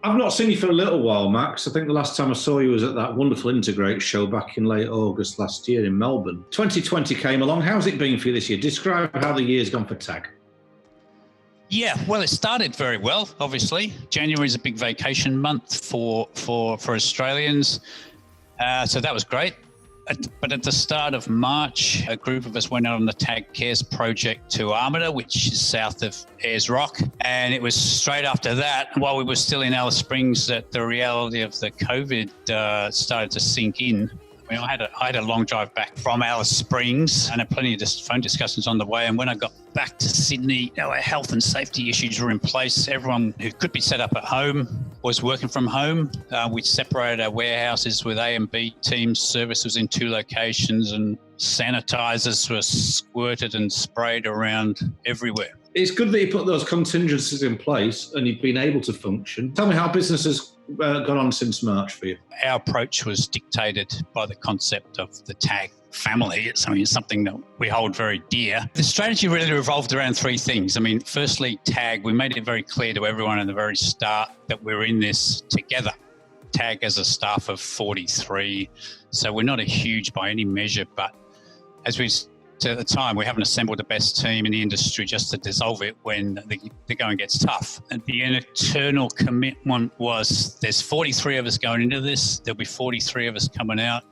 I've not seen you for a little while, Max. I think the last time I saw you was at that wonderful Integrate show back in late August last year in Melbourne. 2020 came along. How's it been for you this year? Describe how the year's gone for TAG. Yeah, well, it started very well, obviously. January is a big vacation month for Australians. So that was great. But at the start of March, a group of us went out on the TAG Cares project to Armada, which is south of Ayers Rock. And it was straight after that, while we were still in Alice Springs, that the reality of the COVID started to sink in. I mean, I had a long drive back from Alice Springs and had plenty of phone discussions on the way. And when I got back to Sydney, our health and safety issues were in place. Everyone who could be set up at home was working from home. We separated our warehouses with A and B teams. Service was in 2 locations and sanitizers were squirted and sprayed around everywhere. It's good that you put those contingencies in place and you've been able to function. Tell me how business has gone on since March for you. Our approach was dictated by the concept of the TAG family. It's something that we hold very dear. The strategy really revolved around 3 things. I mean, firstly, TAG, we made it very clear to everyone at the very start that we're in this together. TAG has a staff of 43, so we're not a huge by any measure, but as we said at the time, we haven't assembled the best team in the industry just to dissolve it when the going gets tough. And the eternal commitment was there's 43 of us going into this, there'll be 43 of us coming out.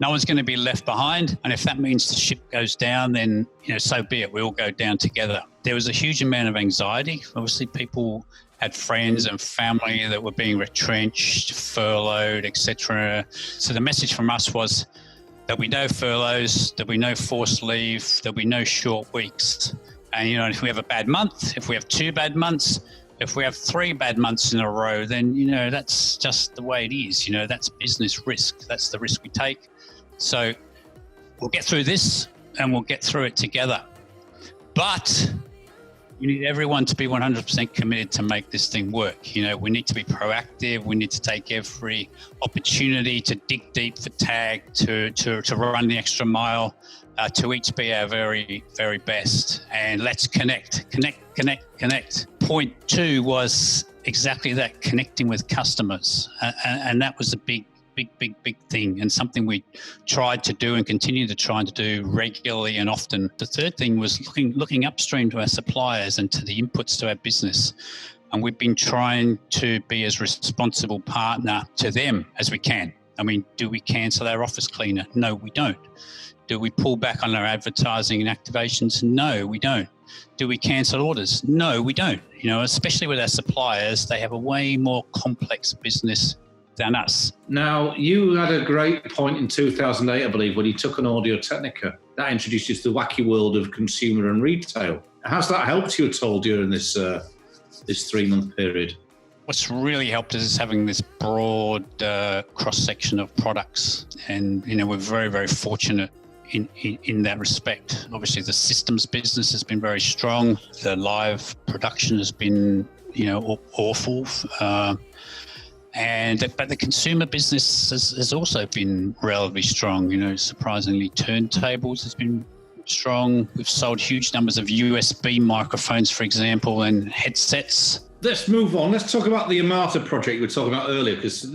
No one's going to be left behind. And if that means the ship goes down, then, so be it. We all go down together. There was a huge amount of anxiety. Obviously, people had friends and family that were being retrenched, furloughed, etc. So the message from us was there'll be no furloughs, there'll be no forced leave, there'll be no short weeks. And, if we have a bad month, if we have 2 bad months, if we have 3 bad months in a row, then, that's just the way it is. That's business risk. That's the risk we take. So we'll get through this and we'll get through it together. But we need everyone to be 100% committed to make this thing work. We need to be proactive. We need to take every opportunity to dig deep for TAG, to run the extra mile, to each be our very, very best. And let's connect. Point 2 was exactly that, connecting with customers. And that was a big thing, and something we tried to do and continue to try to do regularly and often. The third thing was looking upstream to our suppliers and to the inputs to our business. And we've been trying to be as responsible partner to them as we can. I mean, do we cancel our office cleaner? No, we don't. Do we pull back on our advertising and activations? No, we don't. Do we cancel orders? No, we don't. Especially with our suppliers, they have a way more complex business than us. Now, you had a great point in 2008, I believe, when you took an Audio Technica. That introduced you to the wacky world of consumer and retail. How's that helped you at all during this 3-month period? What's really helped us is having this broad cross-section of products. And, we're very, very fortunate in that respect. Obviously, the systems business has been very strong. The live production has been, awful. But the consumer business has also been relatively strong. Surprisingly, turntables has been strong. We've sold huge numbers of USB microphones, for example, and headsets. Let's move on. Let's talk about the Armada project you were talking about earlier, because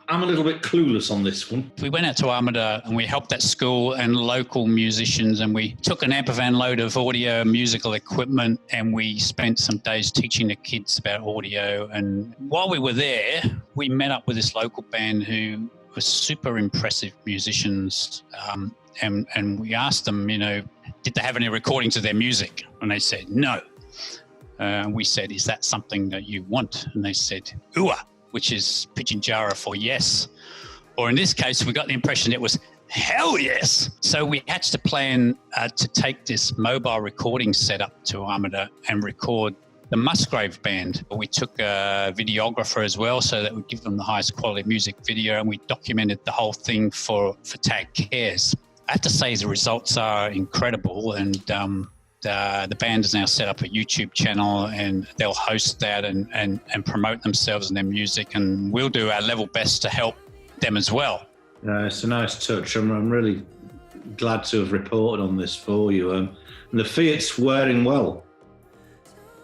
I'm a little bit clueless on this one. We went out to Armada and we helped that school and local musicians, and we took an ampervan load of audio and musical equipment, and we spent some days teaching the kids about audio. And while we were there, we met up with this local band who were super impressive musicians. And we asked them, did they have any recordings of their music? And they said, no. We said, is that something that you want? And they said, ooh, which is Pidginjara for yes. Or in this case, we got the impression it was hell yes. So we hatched a plan to take this mobile recording setup to Armada and record the Musgrave Band. We took a videographer as well, so that would give them the highest quality music video, and we documented the whole thing for TAG Cares. I have to say the results are incredible, and the band has now set up a YouTube channel, and they'll host that and promote themselves and their music, and we'll do our level best to help them as well. It's a nice touch. I'm really glad to have reported on this for you. And the Fiat's wearing well.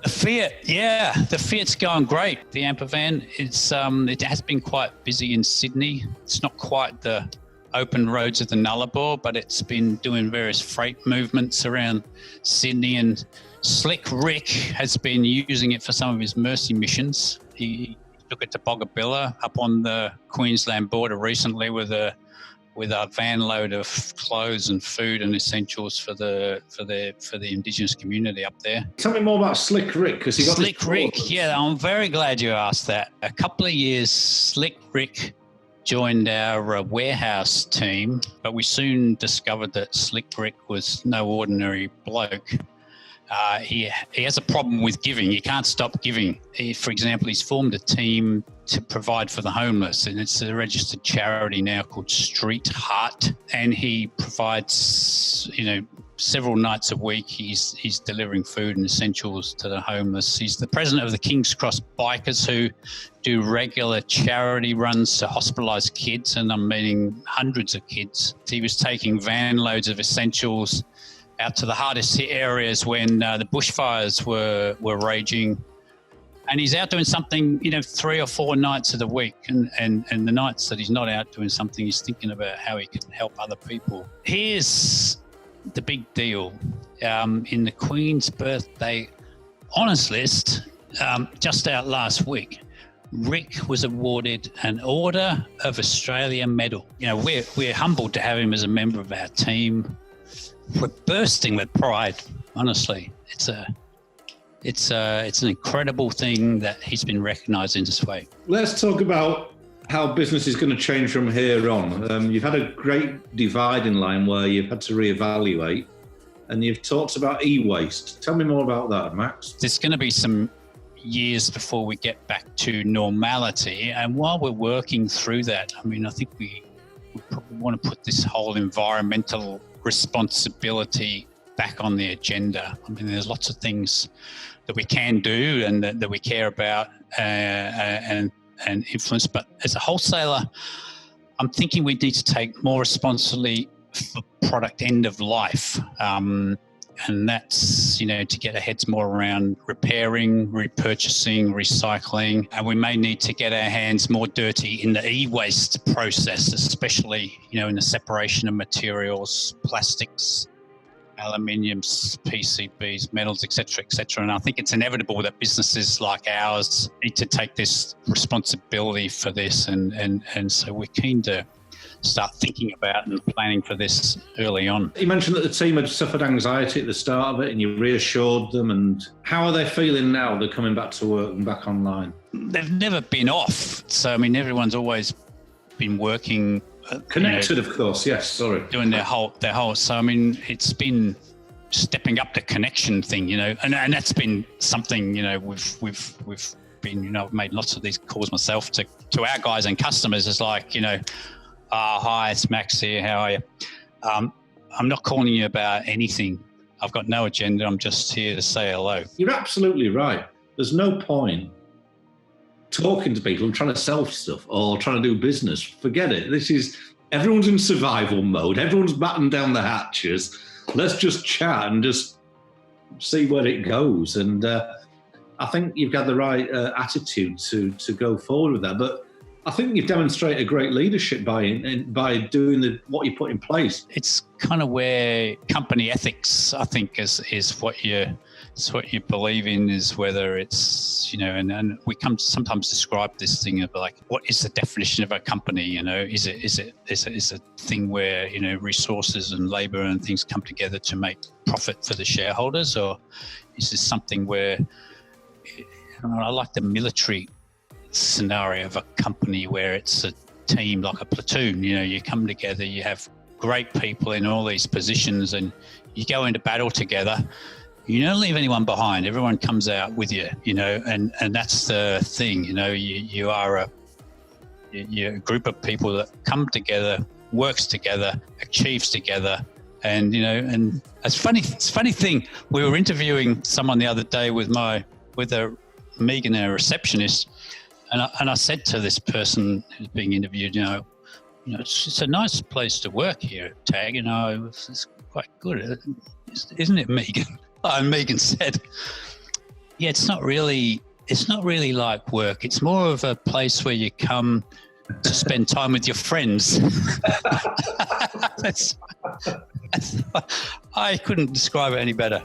The Fiat, yeah, the Fiat's going great. The Amper van, it has been quite busy in Sydney. It's not quite the open roads of the Nullarbor, but it's been doing various freight movements around Sydney, and Slick Rick has been using it for some of his mercy missions. He took it to Boggabilla up on the Queensland border recently with a van load of clothes and food and essentials for the Indigenous community up there. Tell me more about Slick Rick, because he got Slick Rick. Yeah, I'm very glad you asked that. A couple of years, Slick Rick joined our warehouse team, but we soon discovered that Slick Rick was no ordinary bloke. He has a problem with giving. He can't stop giving. For example, he's formed a team to provide for the homeless, and it's a registered charity now called Street Heart. And he provides, several nights a week. He's delivering food and essentials to the homeless. He's the president of the King's Cross Bikers, who do regular charity runs to hospitalised kids, and I'm meeting hundreds of kids. He was taking van loads of essentials out to the hardest hit areas when the bushfires were raging. And he's out doing something, 3 or 4 nights of the week. And the nights that he's not out doing something, he's thinking about how he can help other people. Here's the big deal. In the Queen's Birthday Honours List, just out last week, Rick was awarded an Order of Australia medal. We're humbled to have him as a member of our team. We're bursting with pride, honestly. It's an incredible thing that he's been recognised in this way. Let's talk about how business is going to change from here on. You've had a great dividing line where you've had to reevaluate, and you've talked about e-waste. Tell me more about that, Max. There's going to be some years before we get back to normality, and while we're working through that, I think we probably want to put this whole environmental responsibility back on the agenda. There's lots of things that we can do and that we care about and influence, but as a wholesaler, I'm thinking we need to take more responsibility for product end of life, and that's to get our heads more around repairing, repurchasing, recycling, and we may need to get our hands more dirty in the e-waste process, especially in the separation of materials, plastics, aluminiums, PCBs, metals, etc., etc. And I think it's inevitable that businesses like ours need to take this responsibility for this, and so we're keen to start thinking about and planning for this early on. You mentioned that the team had suffered anxiety at the start of it and you reassured them. And how are they feeling now they're coming back to work and back online? They've never been off. So, everyone's always been working. Connected, of course, yes, sorry. Doing their whole. So, it's been stepping up the connection thing, and that's been something, we've been, I've made lots of these calls myself to our guys and customers. It's like, hi, it's Max here. How are you? I'm not calling you about anything. I've got no agenda. I'm just here to say hello. You're absolutely right. There's no point talking to people and trying to sell stuff or trying to do business. Forget it. Everyone's in survival mode. Everyone's batting down the hatches. Let's just chat and just see where it goes. And I think you've got the right attitude to go forward with that. But I think you've demonstrated great leadership by doing what you put in place. It's kind of where company ethics, I think, is what you believe in, is whether it's, and we sometimes describe this thing of like, what is the definition of a company? Is it a thing where, resources and labor and things come together to make profit for the shareholders? Or is this something where, I like the military scenario of a company where it's a team, like a platoon. You come together, you have great people in all these positions, and you go into battle together. You don't leave anyone behind. Everyone comes out with you, and that's the thing. You're a group of people that come together, works together, achieves together. And and it's funny thing. We were interviewing someone the other day with Megan, our receptionist. And I said to this person who's being interviewed, it's a nice place to work here at TAG. It's quite good, isn't it, Megan? And Megan said, Yeah, it's not really like work. It's more of a place where you come to spend time with your friends. I couldn't describe it any better.